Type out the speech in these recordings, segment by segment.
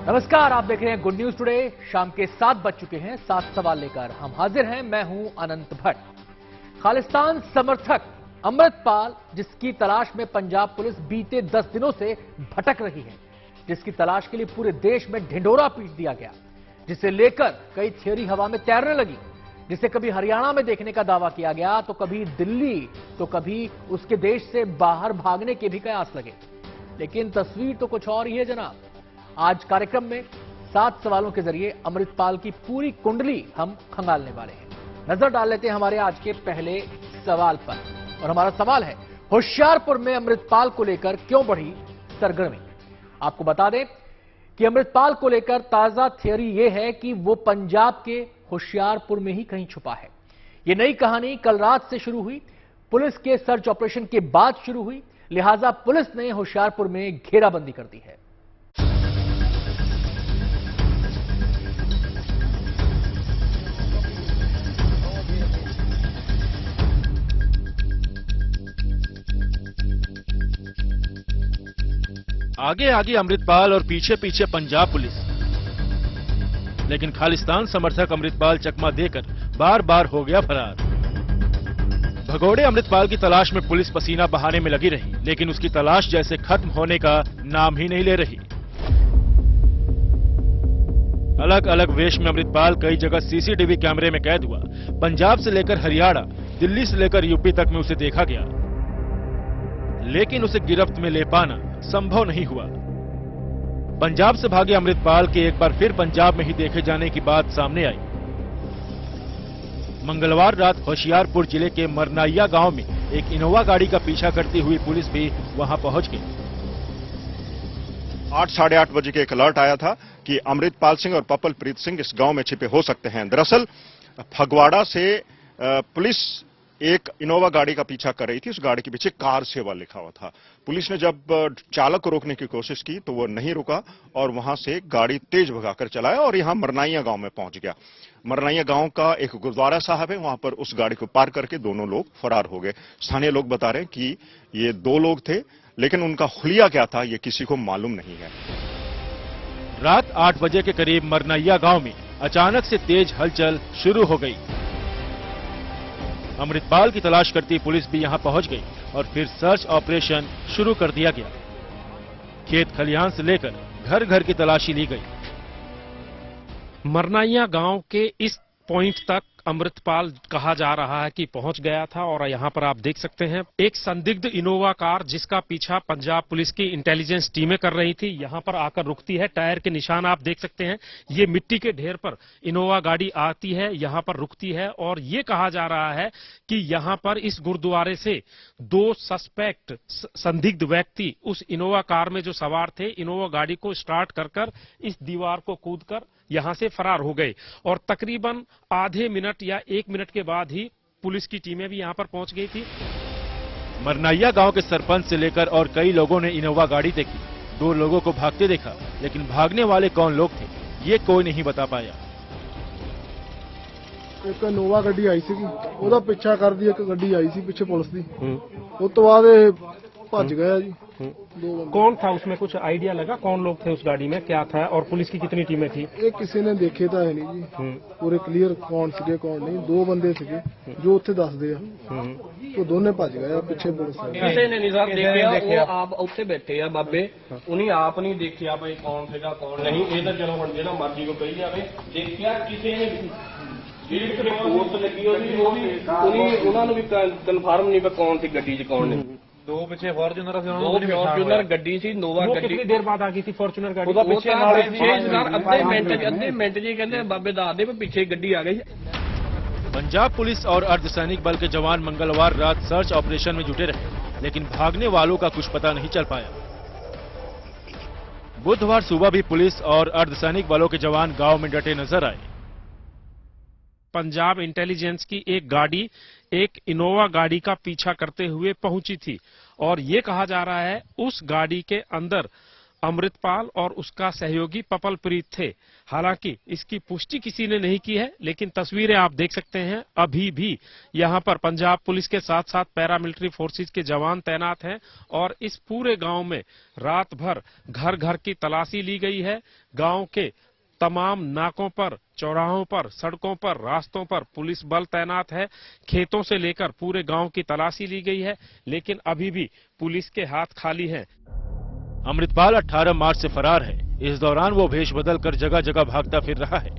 नमस्कार, आप देख रहे हैं गुड न्यूज टुडे। शाम के 7 बज चुके हैं। 7 सवाल लेकर हम हाजिर हैं। मैं हूं अनंत भट्ट। खालिस्तान समर्थक अमृतपाल, जिसकी तलाश में पंजाब पुलिस बीते 10 दिनों से भटक रही है, जिसकी तलाश के लिए पूरे देश में ढिंढोरा पीट दिया गया, जिसे लेकर कई थियोरी हवा में तैरने लगी, जिसे कभी हरियाणा में देखने का दावा किया गया, तो कभी दिल्ली, तो कभी उसके देश से बाहर भागने के भी कयास लगे। लेकिन तस्वीर तो कुछ और ही है जनाब। आज कार्यक्रम में 7 सवालों के जरिए अमृतपाल की पूरी कुंडली हम खंगालने वाले हैं। नजर डाल लेते हैं हमारे आज के पहले सवाल पर, और हमारा सवाल है, होशियारपुर में अमृतपाल को लेकर क्यों बढ़ी सरगर्मी। आपको बता दें कि अमृतपाल को लेकर ताजा थियरी यह है कि वो पंजाब के होशियारपुर में ही कहीं छुपा है। ये नई कहानी कल रात से शुरू हुई, पुलिस के सर्च ऑपरेशन के बाद शुरू हुई, लिहाजा पुलिस ने होशियारपुर में घेराबंदी कर दी है। आगे आगे अमृतपाल और पीछे पीछे पंजाब पुलिस, लेकिन खालिस्तान समर्थक अमृतपाल चकमा देकर बार बार हो गया फरार। भगोड़े अमृतपाल की तलाश में पुलिस पसीना बहाने में लगी रही, लेकिन उसकी तलाश जैसे खत्म होने का नाम ही नहीं ले रही। अलग अलग वेश में अमृतपाल कई जगह सीसीटीवी कैमरे में कैद हुआ। पंजाब से लेकर हरियाणा, दिल्ली से लेकर यूपी तक में उसे देखा गया, लेकिन उसे गिरफ्त में ले पाना संभव नहीं हुआ। पंजाब से भागे अमृतपाल के एक बार फिर पंजाब में ही देखे जाने की बात सामने आई। मंगलवार रात होशियारपुर जिले के मरनाइया गांव में एक इनोवा गाड़ी का पीछा करती हुई पुलिस भी वहां पहुंच गई। 8 साढ़े 8 बजे के एक अलर्ट आया था कि अमृतपाल सिंह और पपल प्रीत सिंह इस गांव में छिपे हो सकते हैं। दरअसल फगवाड़ा से पुलिस एक इनोवा गाड़ी का पीछा कर रही थी। उस गाड़ी के पीछे कार सेवा लिखा हुआ था। पुलिस ने जब चालक को रोकने की कोशिश की तो वो नहीं रुका और वहां से गाड़ी तेज भगाकर चलाया और यहां मरनाइया गांव में पहुंच गया। मरनाइया गांव का एक गुरुद्वारा साहब है, वहां पर उस गाड़ी को पार करके दोनों लोग फरार हो गए। स्थानीय लोग बता रहे हैं कि ये 2 लोग थे, लेकिन उनका हुलिया क्या था ये किसी को मालूम नहीं है। रात 8 बजे के करीब मरनाइया गांव में अचानक से तेज हलचल शुरू हो गई। अमृतपाल की तलाश करती पुलिस भी यहां पहुंच गई और फिर सर्च ऑपरेशन शुरू कर दिया गया। खेत खलिहान से लेकर घर घर की तलाशी ली गई। मरनाइया गांव के इस पॉइंट तक अमृतपाल कहा जा रहा है कि पहुंच गया था, और यहां पर आप देख सकते हैं एक संदिग्ध इनोवा कार जिसका पीछा पंजाब पुलिस की इंटेलिजेंस टीमें कर रही थी, यहां पर आकर रुकती है। टायर के निशान आप देख सकते हैं। ये मिट्टी के ढेर पर इनोवा गाड़ी आती है, यहां पर रुकती है, और ये कहा जा रहा है कि यहां पर इस गुरुद्वारे से 2 सस्पेक्ट संदिग्ध व्यक्ति उस इनोवा कार में जो सवार थे, इनोवा गाड़ी को स्टार्ट कर इस दीवार को कूदकर यहां से फरार हो गए। और तकरीबन आधे मिनट या 1 मिनट के बाद ही पुलिस की टीमें भी यहां पर पहुंच गई थी। मरनाइया गांव के सरपंच से लेकर और कई लोगों ने इनोवा गाड़ी देखी। 2 लोगों को भागते देखा, लेकिन भागने वाले कौन लोग थे ये कोई नहीं बता पाया। एक इनोवा गड्डी आई सी, ਉਹਦਾ ਪਿੱਛਾ ਕਰਦੀ ਇੱਕ ਗੱਡੀ ਆਈ ਸੀ ਪਿੱਛੇ ਪੁਲਿਸ ਦੀ। ਉਸ ਤੋਂ ਬਾਅਦ ਇਹ ਭੱਜ ਗਿਆ ਜੀ। कौन था उसमें, कुछ आइडिया लगा कौन लोग थे उस गाड़ी में, क्या था, और पुलिस की कितनी टीमें थी? ਇਹ ਕਿਸੇ ਨੇ ਦੇਖੇ ਤਾਂ ਹੈ ਨਹੀਂ ਜੀ ਪੂਰੇ ਕਲੀਅਰ ਕੌਣ ਸੀਗੇ ਕੌਣ ਨਹੀਂ। 2 ਬੰਦੇ ਸੀਗੇ ਜੋ ਉੱਥੇ ਦੱਸਦੇ ਆ, ਉਹ ਦੋਨੇ ਭੱਜ ਗਏ ਆ, ਪਿੱਛੇ ਪੁਲਿਸ ਆ। ਕਿਸੇ ਨੇ ਨਹੀਂ ਸਰ ਦੇਖਿਆ, ਉਹ ਆਪ ਉੱਥੇ ਬੈਠੇ ਆ ਬਾਬੇ, ਉਹਨੇ ਆਪ ਨਹੀਂ ਦੇਖਿਆ ਬਈ ਕੌਣ ਸੀਗਾ ਕੌਣ ਨਹੀਂ। ਇਹ ਤਾਂ ਚਲੋ ਹੁਣ ਜਿਹੜਾ ਮਰਜ਼ੀ ਕੋ ਕਹੀ ਜਾਵੇ, ਦੇਖਿਆ ਕਿਸੇ ਨੇ ਵੀ। ਜਿਹੜੀ ਰਿਪੋਰਟ ਲੱਗੀ ਉਹਦੀ ਉਹਨਾਂ ਨੂੰ ਵੀ ਕਨਫਰਮ ਨਹੀਂ ਪਤਾ ਕੌਣ ਸੀ ਗੱਡੀ 'ਚ ਕੌਣ ਨਹੀਂ। 2 ਪਿੱਛੇ ਫॉर्च्यूनर ਸੀ, ਉਹ ਫॉर्च्यूनर ਗੱਡੀ ਸੀ, ਨੋਵਾ ਗੱਡੀ। ਕਿੰਨੀ ਦੇਰ ਬਾਅਦ ਆ ਗਈ ਸੀ ਫॉर्च्यूनर ਗੱਡੀ? ਉਹਦਾ ਪਿੱਛੇ ਨਾਲ ਅੱਧੇ ਮਿੰਟ ਜੀ ਕਹਿੰਦੇ ਬਾਬੇ ਦੱਸਦੇ ਵੀ ਪਿੱਛੇ ਗੱਡੀ ਆ ਗਈ। पंजाब पुलिस और अर्धसैनिक बल के जवान मंगलवार रात सर्च ऑपरेशन में जुटे रहे, लेकिन भागने वालों का कुछ पता नहीं चल पाया। बुधवार सुबह भी पुलिस और अर्धसैनिक बलों के जवान गांव में डटे नजर आए। पंजाब इंटेलिजेंस की एक गाड़ी एक इनोवा गाड़ी का पीछा करते हुए पहुंची थी, और ये कहा जा रहा है उस गाड़ी के अंदर अमृतपाल और उसका सहयोगी पपलप्रीत थे। हालांकि इसकी पुष्टि किसी ने नहीं की है, लेकिन तस्वीरें आप देख सकते हैं। अभी भी यहां पर पंजाब पुलिस के साथ साथ पैरामिलिट्री फोर्सेज के जवान तैनात हैं और इस पूरे गांव में रात भर घर घर की तलाशी ली गई है। गांव के तमाम नाकों पर, चौराहों पर, सड़कों पर, रास्तों पर पुलिस बल तैनात है। खेतों से लेकर पूरे गांव की तलाशी ली गई है, लेकिन अभी भी पुलिस के हाथ खाली हैं। अमृतपाल 18 मार्च से फरार है। इस दौरान वो भेष बदल कर जगह जगह भागता फिर रहा है।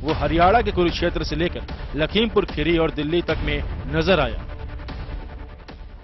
वो हरियाणा के कुरुक्षेत्र से लेकर लखीमपुर खीरी और दिल्ली तक में नजर आया।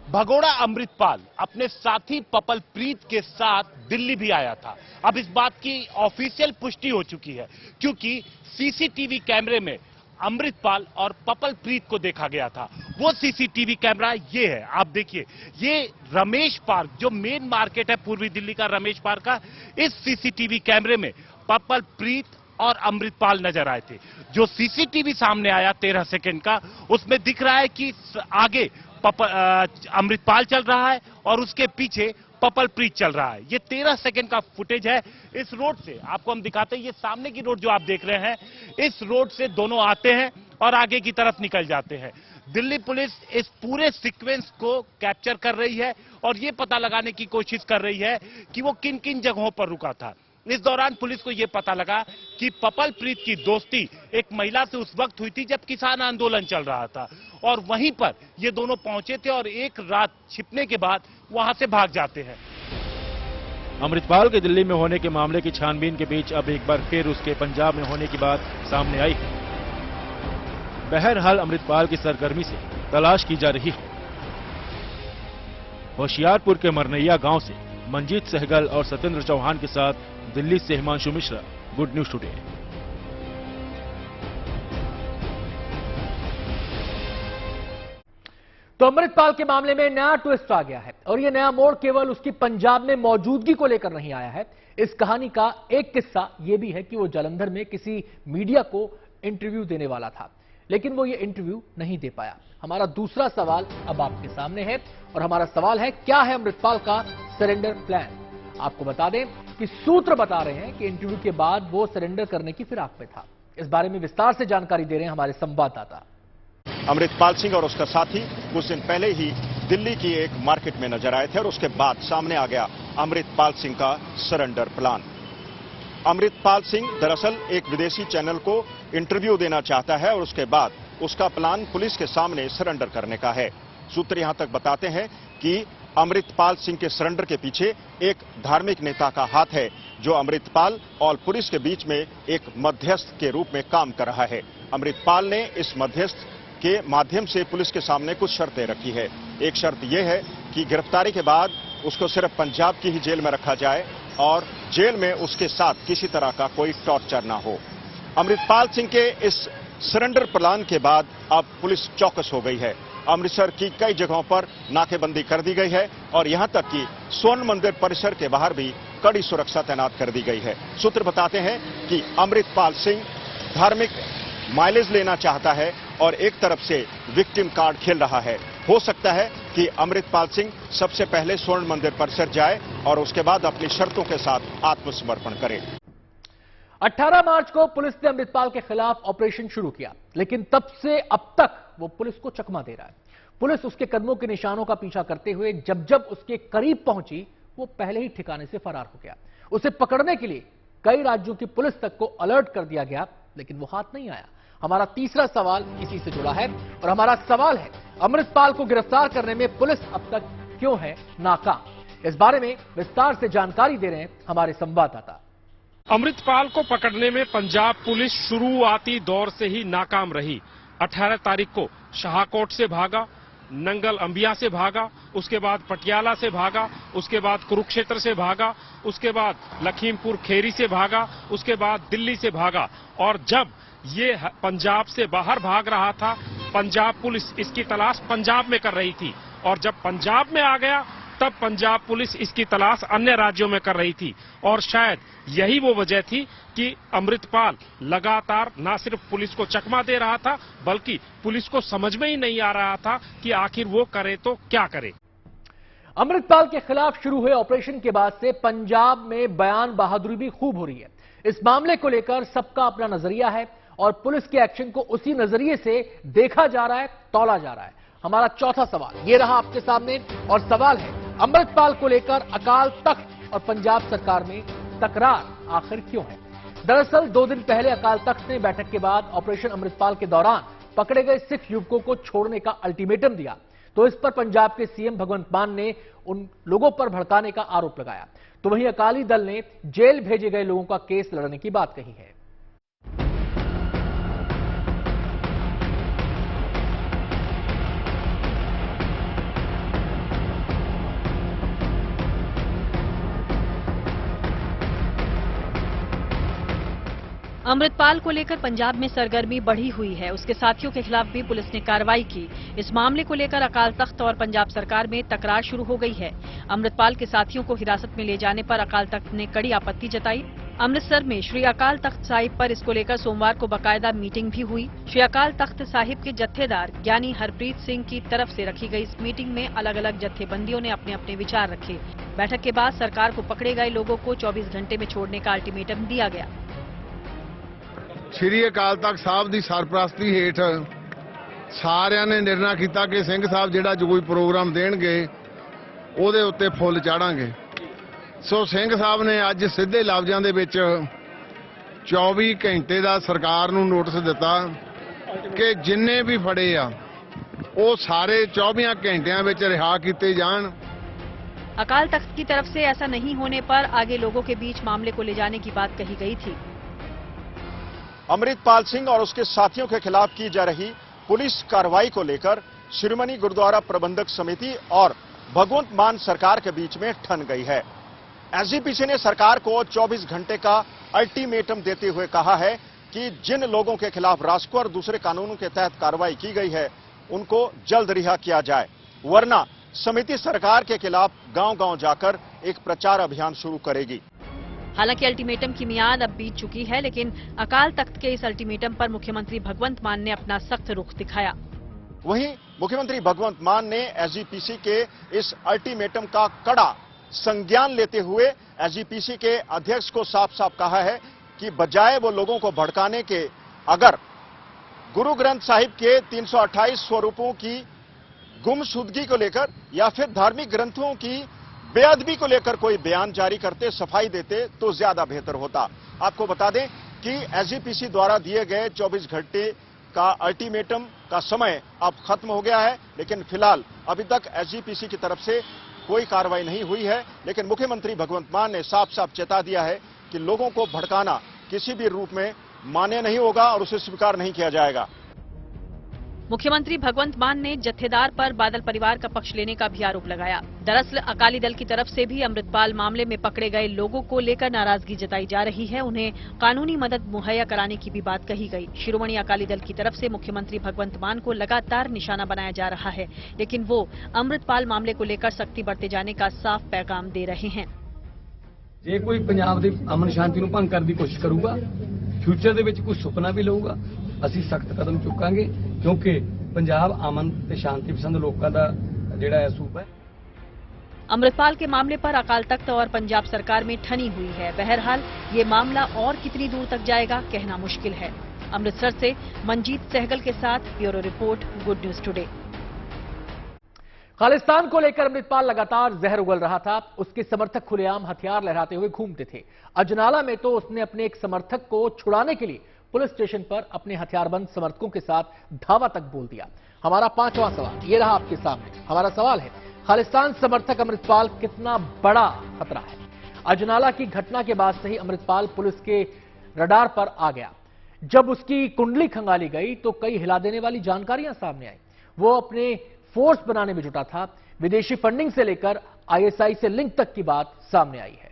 भगोड़ा अमृतपाल अपने साथी पपलप्रीत के साथ दिल्ली भी आया था। अब इस बात की ऑफिशियल पुष्टि हो चुकी है, क्योंकि सीसीटीवी कैमरे में अमृतपाल और पपलप्रीत को देखा गया था। वो सीसीटीवी कैमरा ये है, आप देखिए, ये रमेश पार्क, जो मेन मार्केट है पूर्वी दिल्ली का रमेश पार्क का, इस सीसीटीवी कैमरे में पपलप्रीत और अमृतपाल नजर आए थे। जो सीसीटीवी सामने आया 13 सेकंड का, उसमें दिख रहा है कि आगे अमृतपाल चल रहा है और उसके पीछे पपलप्रीत चल रहा है। ये 13 सेकंड का फुटेज है। इस रोड से आपको हम दिखाते हैं, ये सामने की रोड जो आप देख रहे हैं, इस रोड से दोनों आते हैं और आगे की तरफ निकल जाते हैं। दिल्ली पुलिस इस पूरे सीक्वेंस को कैप्चर कर रही है और ये पता लगाने की कोशिश कर रही है कि वो किन किन जगहों पर रुका था। इस दौरान पुलिस को यह पता लगा कि पपलप्रीत की दोस्ती एक महिला से उस वक्त हुई थी जब किसान आंदोलन चल रहा था और वहीं पर ये दोनों पहुंचे थे और एक रात छिपने के बाद वहां से भाग जाते हैं। अमृतपाल के दिल्ली में होने के मामले की छानबीन के बीच अब एक बार फिर उसके पंजाब में होने की बात सामने आई है। बहरहाल अमृतपाल की सरगर्मी से तलाश की जा रही है। होशियारपुर के मरनैया गांव से मंजीत सहगल और सत्येंद्र चौहान के साथ दिल्ली से Himanshu Mishra, good news today. तो अमृतपाल के मामले में नया ट्विस्ट आ गया है और यह नया मोड़ केवल उसकी पंजाब में मौजूदगी को लेकर नहीं आया है। इस कहानी का एक किस्सा यह भी है कि वो जालंधर में किसी मीडिया को इंटरव्यू देने वाला था, लेकिन वो ये इंटरव्यू नहीं दे पाया। हमारा दूसरा सवाल अब आपके सामने है और हमारा सवाल है, क्या है अमृतपाल का सरेंडर प्लान? आपको बता दें कि सूत्र बता रहे हैं कि इंटरव्यू के बाद वो सरेंडर करने की फिराक में था। इस बारे में विस्तार से जानकारी दे रहे हैं हमारे संवाददाता। अमृतपाल सिंह और उसका साथी कुछ दिन पहले ही दिल्ली की एक मार्केट में नजर आए थे और उसके बाद सामने आ गया अमृतपाल सिंह का सरेंडर प्लान। अमृतपाल सिंह दरअसल एक विदेशी चैनल को इंटरव्यू देना चाहता है और उसके बाद उसका प्लान पुलिस के सामने सरेंडर करने का है। सूत्र यहां तक बताते हैं कि अमृतपाल सिंह के सरेंडर के पीछे एक धार्मिक नेता का हाथ है, जो अमृतपाल और पुलिस के बीच में एक मध्यस्थ के रूप में काम कर रहा है। अमृतपाल ने इस मध्यस्थ के माध्यम से पुलिस के सामने कुछ शर्तें रखी है। एक शर्त यह है कि गिरफ्तारी के बाद उसको सिर्फ पंजाब की ही जेल में रखा जाए और जेल में उसके साथ किसी तरह का कोई टॉर्चर ना हो। अमृतपाल सिंह के इस सरेंडर प्लान के बाद अब पुलिस चौकस हो गई है। अमृतसर की कई जगहों पर नाकेबंदी कर दी गई है और यहां तक कि स्वर्ण मंदिर परिसर के बाहर भी कड़ी सुरक्षा तैनात कर दी गई है। सूत्र बताते हैं कि अमृतपाल सिंह धार्मिक माइलेज लेना चाहता है और एक तरफ से विक्टिम कार्ड खेल रहा है। हो सकता है कि अमृतपाल सिंह सबसे पहले स्वर्ण मंदिर परिसर जाए और उसके बाद अपनी शर्तों के साथ आत्मसमर्पण करे। 18 मार्च को पुलिस ने अमृतपाल के खिलाफ ऑपरेशन शुरू किया, लेकिन तब से अब तक वो पुलिस को चकमा दे रहा है। पुलिस उसके कदमों के निशानों का पीछा करते हुए जब जब उसके करीब पहुंची, वो पहले ही ठिकाने से फरार हो गया। उसे पकड़ने के लिए कई राज्यों की पुलिस तक को अलर्ट कर दिया गया, लेकिन वो हाथ नहीं आया। हमारा तीसरा सवाल इसी से जुड़ा है और हमारा सवाल है, अमृतपाल को गिरफ्तार करने में पुलिस अब तक क्यों है नाकाम? इस बारे में विस्तार से जानकारी दे रहे हैं हमारे संवाददाता। अमृतपाल को पकड़ने में पंजाब पुलिस शुरुआती दौर से ही नाकाम रही। 18 तारीख को शाहकोट से भागा, नंगल अंबिया से भागा, उसके बाद पटियाला से भागा, उसके बाद कुरुक्षेत्र से भागा, उसके बाद लखीमपुर खीरी से भागा, उसके बाद दिल्ली से भागा और जब ये पंजाब से बाहर भाग रहा था, पंजाब पुलिस इसकी तलाश पंजाब में कर रही थी और जब पंजाब में आ गया तब पंजाब पुलिस इसकी तलाश अन्य राज्यों में कर रही थी और शायद यही वो वजह थी कि अमृतपाल लगातार न सिर्फ पुलिस को चकमा दे रहा था, बल्कि पुलिस को समझ में ही नहीं आ रहा था कि आखिर वो करे तो क्या करे। अमृतपाल के खिलाफ शुरू हुए ऑपरेशन के बाद से पंजाब में बयान बहादुरी भी खूब हो रही है। इस मामले को लेकर सबका अपना नजरिया है और पुलिस के एक्शन को उसी नजरिए से देखा जा रहा है, तौला जा रहा है। हमारा चौथा सवाल ये रहा आपके सामने और सवाल है अमृतपाल को लेकर अकाल तख्त और पंजाब सरकार में तकरार आखिर क्यों है। दरअसल 2 दिन पहले अकाल तख्त ने बैठक के बाद ऑपरेशन अमृतपाल के दौरान पकड़े गए सिख युवकों को छोड़ने का अल्टीमेटम दिया, तो इस पर पंजाब के सीएम भगवंत मान ने उन लोगों पर भड़काने का आरोप लगाया। तो वहीं अकाली दल ने जेल भेजे गए लोगों का केस लड़ने की बात कही है। अमृतपाल को लेकर पंजाब में सरगर्मी बढ़ी हुई है। उसके साथियों के खिलाफ भी पुलिस ने कार्रवाई की। इस मामले को लेकर अकाल तख्त और पंजाब सरकार में तकरार शुरू हो गई है। अमृतपाल के साथियों को हिरासत में ले जाने पर अकाल तख्त ने कड़ी आपत्ति जताई। अमृतसर में श्री अकाल तख्त साहिब पर इसको लेकर सोमवार को बाकायदा मीटिंग भी हुई। श्री अकाल तख्त साहिब के जत्थेदार ज्ञानी हरप्रीत सिंह की तरफ से रखी गई इस मीटिंग में अलग अलग जत्थेबंदियों ने अपने अपने विचार रखे। बैठक के बाद सरकार को पकड़े गए लोगों को 24 घंटे में छोड़ने का अल्टीमेटम दिया गया। श्री अकाल तख्त साहब की सरपरस्ती हेठ सारिਆਂ ने निर्णय किया कि सिंह साहब जिहड़ा जो कोई प्रोग्राम देणगे ਉਹਦੇ ਉੱਤੇ फुल चाढ़ांगे। सो सिंह साहब ने अज सीधे लफ्जां दे विच 24 घंटे का सरकार नूं नोटिस दिता कि जिन्ने भी फड़े आ वो सारे 24 घंटियां विच रिहा कीते जाण। अकाल तख्त की तरफ से ऐसा नहीं होने पर आगे लोगों के बीच मामले को ले जाने की बात कही गई थी। अमृतपाल सिंह और उसके साथियों के खिलाफ की जा रही पुलिस कार्रवाई को लेकर शिरोमणि गुरुद्वारा प्रबंधक समिति और भगवंत मान सरकार के बीच में ठन गई है। एसजीपीसी ने सरकार को 24 घंटे का अल्टीमेटम देते हुए कहा है कि जिन लोगों के खिलाफ रास्को और दूसरे कानूनों के तहत कार्रवाई की गई है उनको जल्द रिहा किया जाए, वरना समिति सरकार के खिलाफ गांव-गांव जाकर एक प्रचार अभियान शुरू करेगी। हालांकि अल्टीमेटम की मियाद अब बीत चुकी है, लेकिन अकाल तख्त के इस अल्टीमेटम पर मुख्यमंत्री भगवंत मान ने अपना सख्त रुख दिखाया। वहीं मुख्यमंत्री भगवंत मान ने एसजीपीसी के इस अल्टीमेटम का कड़ा संज्ञान लेते हुए एसजीपीसी के अध्यक्ष को साफ साफ कहा है कि बजाय वो लोगों को भड़काने के, अगर गुरु ग्रंथ साहिब के 328 स्वरूपों की गुमशुदगी को लेकर या फिर धार्मिक ग्रंथों की बेअदबी को लेकर कोई बयान जारी करते, सफाई देते तो ज्यादा बेहतर होता। आपको बता दें कि एसजीपीसी द्वारा दिए गए 24 घंटे का अल्टीमेटम का समय अब खत्म हो गया है, लेकिन फिलहाल अभी तक एसजीपीसी की तरफ से कोई कार्रवाई नहीं हुई है। लेकिन मुख्यमंत्री भगवंत मान ने साफ साफ चेता दिया है कि लोगों को भड़काना किसी भी रूप में मान्य नहीं होगा और उसे स्वीकार नहीं किया जाएगा। मुख्यमंत्री भगवंत मान ने जत्थेदार पर बादल परिवार का पक्ष लेने का भी आरोप लगाया। दरअसल अकाली दल की तरफ से भी अमृतपाल मामले में पकड़े गए लोगों को लेकर नाराजगी जताई जा रही है। उन्हें कानूनी मदद मुहैया कराने की भी बात कही गई। शिरोमणि अकाली दल की तरफ से मुख्यमंत्री भगवंत मान को लगातार निशाना बनाया जा रहा है, लेकिन वो अमृतपाल मामले को लेकर सख्ती बरते जाने का साफ पैगाम दे रहे हैं। जे कोई पंजाब दी अमन शांति नूं भंग करने की कोशिश करूगा, फ्यूचर दे विच कोई सुपना भी लऊगा, ਅਸੀਂ सख्त कदम चुकांगे, क्योंकि पंजाब अमन ते शांति पसंद लोगों का जिहड़ा है सूबा है। अमृतपाल के मामले पर अकाल तख्त और पंजाब सरकार में ठनी हुई है। बहरहाल ये मामला और कितनी दूर तक जाएगा कहना मुश्किल है। अमृतसर से मंजीत सहगल के साथ bureau report, good news today. Khalistan को लेकर अमृतपाल लगातार जहर उगल रहा था। उसके समर्थक खुलेआम हथियार लहराते हुए घूमते थे। अजनाला में तो उसने अपने एक समर्थक को छुड़ाने के लिए पुलिस स्टेशन पर अपने हथियारबंद समर्थकों के साथ धावा तक बोल दिया। हमारा 5वां सवाल ये रहा आपके सामने। हमारा सवाल है, खालिस्तान समर्थक अमृतपाल कितना बड़ा खतरा है। अजनाला की घटना के बाद से ही अमृतपाल पुलिस के रडार पर आ गया। जब उसकी कुंडली खंगाली गई तो कई हिला देने वाली जानकारियां सामने आई। वो अपने फोर्स बनाने में जुटा था। विदेशी फंडिंग से लेकर आईएसआई से लिंक तक की बात सामने आई है।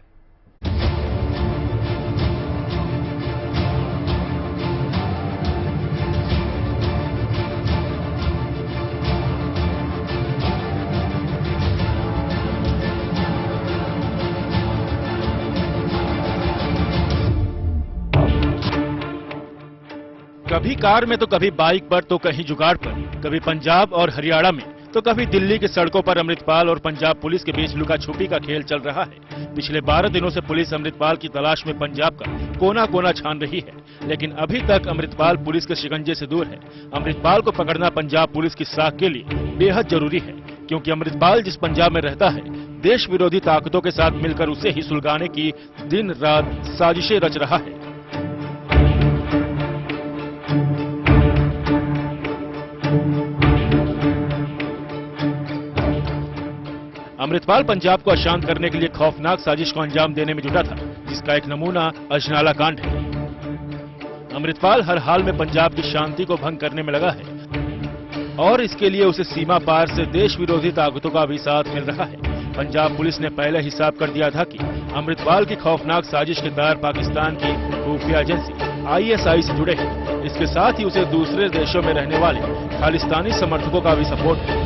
कभी कार में तो कभी बाइक पर तो कहीं जुगाड़ पर, कभी पंजाब और हरियाणा में तो कभी दिल्ली की सड़कों पर अमृतपाल और पंजाब पुलिस के बीच लुका छुपी का खेल चल रहा है। पिछले 12 दिनों से पुलिस अमृतपाल की तलाश में पंजाब का कोना कोना छान रही है, लेकिन अभी तक अमृतपाल पुलिस के शिकंजे से दूर है। अमृतपाल को पकड़ना पंजाब पुलिस की साख के लिए बेहद जरूरी है, क्योंकि अमृतपाल जिस पंजाब में रहता है, देश विरोधी ताकतों के साथ मिलकर उसे ही सुलगाने की दिन रात साजिशें रच रहा है। अमृतपाल पंजाब को अशांत करने के लिए खौफनाक साजिश को अंजाम देने में जुटा था, जिसका एक नमूना अजनाला कांड है। अमृतपाल हर हाल में पंजाब की शांति को भंग करने में लगा है और इसके लिए उसे सीमा पार से देश विरोधी ताकतों का भी साथ मिल रहा है। पंजाब पुलिस ने पहले हिसाब कर दिया था कि अमृतपाल की खौफनाक साजिश के तार पाकिस्तान की खुफिया एजेंसी ISI से जुड़े हैं। इसके साथ ही उसे दूसरे देशों में रहने वाले खालिस्तानी समर्थकों का भी सपोर्ट है।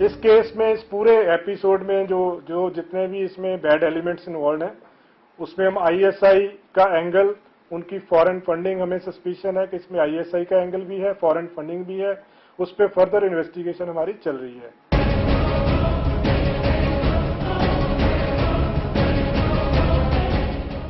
इस केस में, इस पूरे एपिसोड में जो जितने भी इसमें बैड एलिमेंट्स इन्वॉल्व हैं, उसमें हम ISI का एंगल, उनकी फॉरेन फंडिंग, हमें सस्पिशन है कि इसमें ISI का एंगल भी है, फॉरेन फंडिंग भी है, उस पर फर्दर इन्वेस्टिगेशन हमारी चल रही है।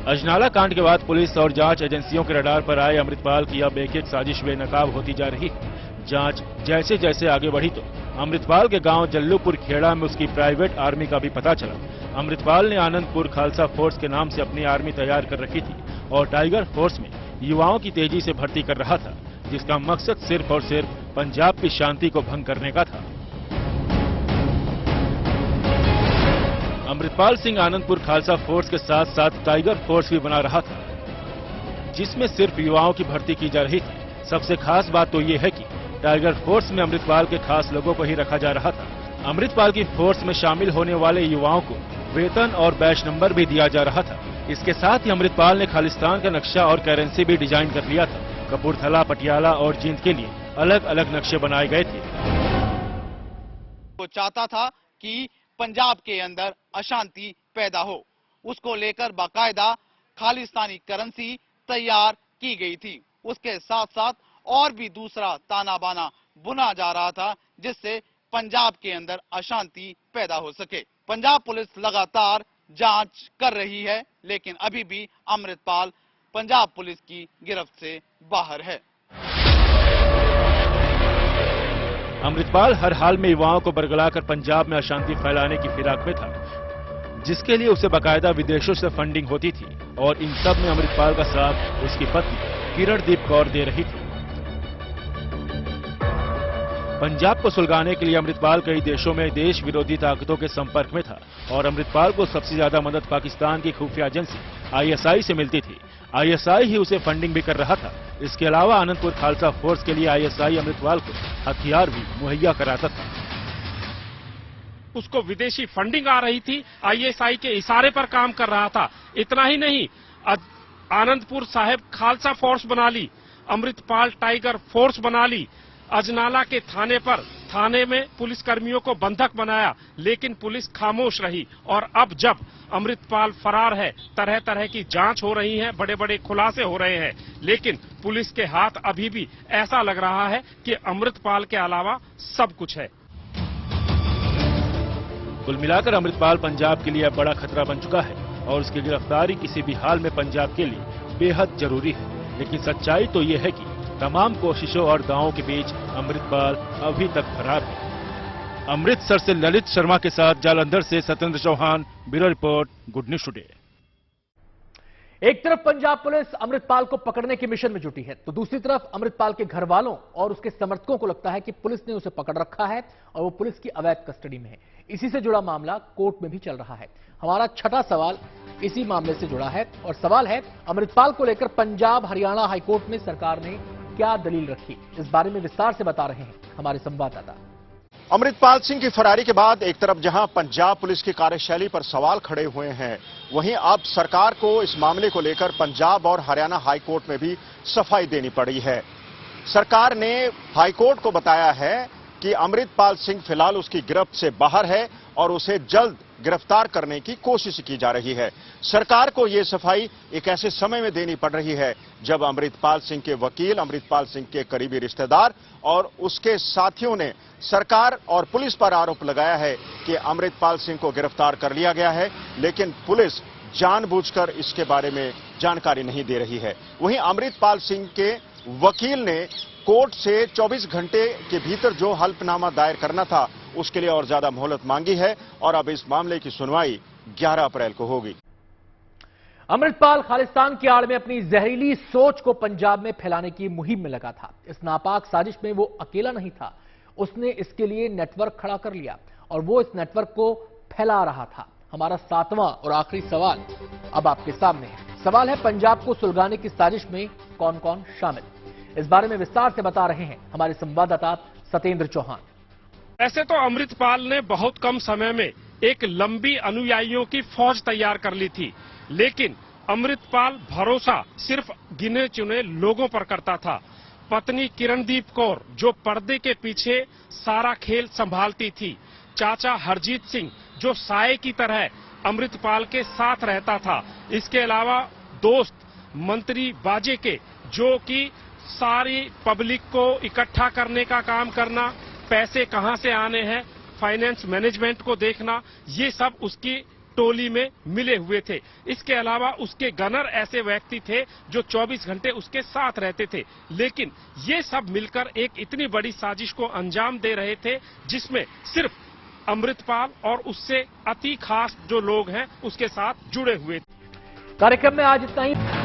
अजनाला कांड के बाद पुलिस और जांच एजेंसियों के रडार पर आए अमृतपाल की अब एक एक साजिश बेनकाब होती जा रही है। जांच जैसे जैसे आगे बढ़ी तो अमृतपाल के गांव जल्लूपुर खेड़ा में उसकी प्राइवेट आर्मी का भी पता चला। अमृतपाल ने आनंदपुर खालसा फोर्स के नाम से अपनी आर्मी तैयार कर रखी थी और टाइगर फोर्स में युवाओं की तेजी से भर्ती कर रहा था, जिसका मकसद सिर्फ और सिर्फ पंजाब की शांति को भंग करने का था। अमृतपाल सिंह आनंदपुर खालसा फोर्स के साथ साथ टाइगर फोर्स भी बना रहा था, जिसमें सिर्फ युवाओं की भर्ती की जा रही थी। सबसे खास बात तो ये है कि टाइगर फोर्स में अमृतपाल के खास लोगों को ही रखा जा रहा था। अमृतपाल की फोर्स में शामिल होने वाले युवाओं को वेतन और बैच नंबर भी दिया जा रहा था। इसके साथ ही अमृतपाल ने खालिस्तान का नक्शा और करेंसी भी डिजाइन कर लिया था। कपूरथला, पटियाला और जींद के लिए अलग अलग नक्शे बनाए गए थे। वो चाहता था कि पंजाब के अंदर अशांति पैदा हो, उसको लेकर बाकायदा खालिस्तानी करेंसी तैयार की गई थी। उसके साथ साथ और भी दूसरा ताना बाना बुना जा रहा था, जिससे पंजाब के अंदर अशांति पैदा हो सके। पंजाब पुलिस लगातार जांच कर रही है, लेकिन अभी भी अमृतपाल पंजाब पुलिस की गिरफ्त से बाहर है। अमृतपाल हर हाल में युवाओं को बरगलाकर पंजाब में अशांति फैलाने की फिराक में था, जिसके लिए उसे बाकायदा विदेशों से फंडिंग होती थी और इन सब में अमृतपाल का साथ उसकी पत्नी किरणदीप कौर दे रही थी। पंजाब को सुलगाने के लिए अमृतपाल कई देशों में देश विरोधी ताकतों के संपर्क में था और अमृतपाल को सबसे ज्यादा मदद पाकिस्तान की खुफिया एजेंसी ISI से मिलती थी। ISI ही उसे फंडिंग भी कर रहा था। इसके अलावा आनंदपुर खालसा फोर्स के लिए ISI अमृतपाल को हथियार भी मुहैया कराता था। उसको विदेशी फंडिंग आ रही थी, ISI के इशारे पर काम कर रहा था। इतना ही नहीं, आनंदपुर साहिब खालसा फोर्स बना ली, अमृतपाल टाइगर फोर्स बना ली। अजनाला के थाने में पुलिस कर्मियों को बंधक बनाया, लेकिन पुलिस खामोश रही। और अब जब अमृतपाल फरार है, तरह तरह की जांच हो रही है, बड़े बड़े खुलासे हो रहे हैं, लेकिन पुलिस के हाथ अभी भी ऐसा लग रहा है कि अमृतपाल के अलावा सब कुछ है। कुल मिलाकर अमृतपाल पंजाब के लिए अब बड़ा खतरा बन चुका है और उसकी गिरफ्तारी किसी भी हाल में पंजाब के लिए बेहद जरूरी है। लेकिन सच्चाई तो ये है कि तमाम कोशिशों और दावों के बीच अमृतपाल अभी तक फरार है। अमृतसर से ललित शर्मा के साथ जालंधर से Satyendra Chauhan, bureau report, good news today. एक तरफ पंजाब पुलिस अमृतपाल को पकड़ने के मिशन में जुटी है, तो दूसरी तरफ अमृतपाल के घर वालों और उसके समर्थकों को लगता है कि पुलिस ने उसे पकड़ रखा है और वो पुलिस की अवैध कस्टडी में है। इसी से जुड़ा मामला कोर्ट में भी चल रहा है। हमारा छठा सवाल इसी मामले से जुड़ा है और सवाल है, अमृतपाल को लेकर पंजाब हरियाणा हाईकोर्ट में सरकार ने क्या दलील रखी? इस बारे में विस्तार से बता रहे हैं हमारे संवाददाता। अमृतपाल सिंह की फरारी के बाद एक तरफ जहां पंजाब पुलिस की कार्यशैली पर सवाल खड़े हुए हैं, वहीं अब सरकार को इस मामले को लेकर पंजाब और हरियाणा हाईकोर्ट में भी सफाई देनी पड़ी है। सरकार ने हाईकोर्ट को बताया है कि अमृतपाल सिंह फिलहाल उसकी गिरफ्त से बाहर है और उसे जल्द गिरफ्तार करने की कोशिश की जा रही है। सरकार को यह सफाई एक ऐसे समय में देनी पड़ रही है जब अमृतपाल सिंह के वकील, अमृतपाल सिंह के करीबी रिश्तेदार और उसके साथियों ने सरकार और पुलिस पर आरोप लगाया है कि अमृतपाल सिंह को गिरफ्तार कर लिया गया है, लेकिन पुलिस जानबूझकर इसके बारे में जानकारी नहीं दे रही है। वहीं अमृतपाल सिंह के वकील ने कोर्ट से 24 घंटे के भीतर जो हल्फनामा दायर करना था उसके लिए और ज्यादा मोहलत मांगी है और अब इस मामले की सुनवाई 11 अप्रैल को होगी। अमृतपाल खालिस्तान की आड़ में अपनी जहरीली सोच को पंजाब में फैलाने की मुहिम में लगा था। इस नापाक साजिश में वो अकेला नहीं था, उसने इसके लिए नेटवर्क खड़ा कर लिया और वो इस नेटवर्क को फैला रहा था। हमारा 7वां और आखिरी सवाल अब आपके सामने है। सवाल है, पंजाब को सुलगाने की साजिश में कौन कौन शामिल? इस बारे में विस्तार से बता रहे हैं हमारे संवाददाता सत्येंद्र चौहान। ऐसे तो अमृतपाल ने बहुत कम समय में एक लंबी अनुयायियों की फौज तैयार कर ली थी, लेकिन अमृतपाल भरोसा सिर्फ गिने चुने लोगों पर करता था। पत्नी किरणदीप कौर जो पर्दे के पीछे सारा खेल संभालती थी, चाचा हरजीत सिंह जो साये की तरह अमृतपाल के साथ रहता था, इसके अलावा दोस्त मंत्री बाजे के जो कि सारी पब्लिक को इकट्ठा करने का काम करना, पैसे कहां से आने हैं, फाइनेंस मैनेजमेंट को देखना, ये सब उसकी टोली में मिले हुए थे। इसके अलावा उसके गनर ऐसे व्यक्ति थे जो 24 घंटे उसके साथ रहते थे, लेकिन ये सब मिलकर एक इतनी बड़ी साजिश को अंजाम दे रहे थे जिसमें सिर्फ अमृतपाल और उससे अति खास जो लोग हैं उसके साथ जुड़े हुए थे। कार्यक्रम में आज इतना ही।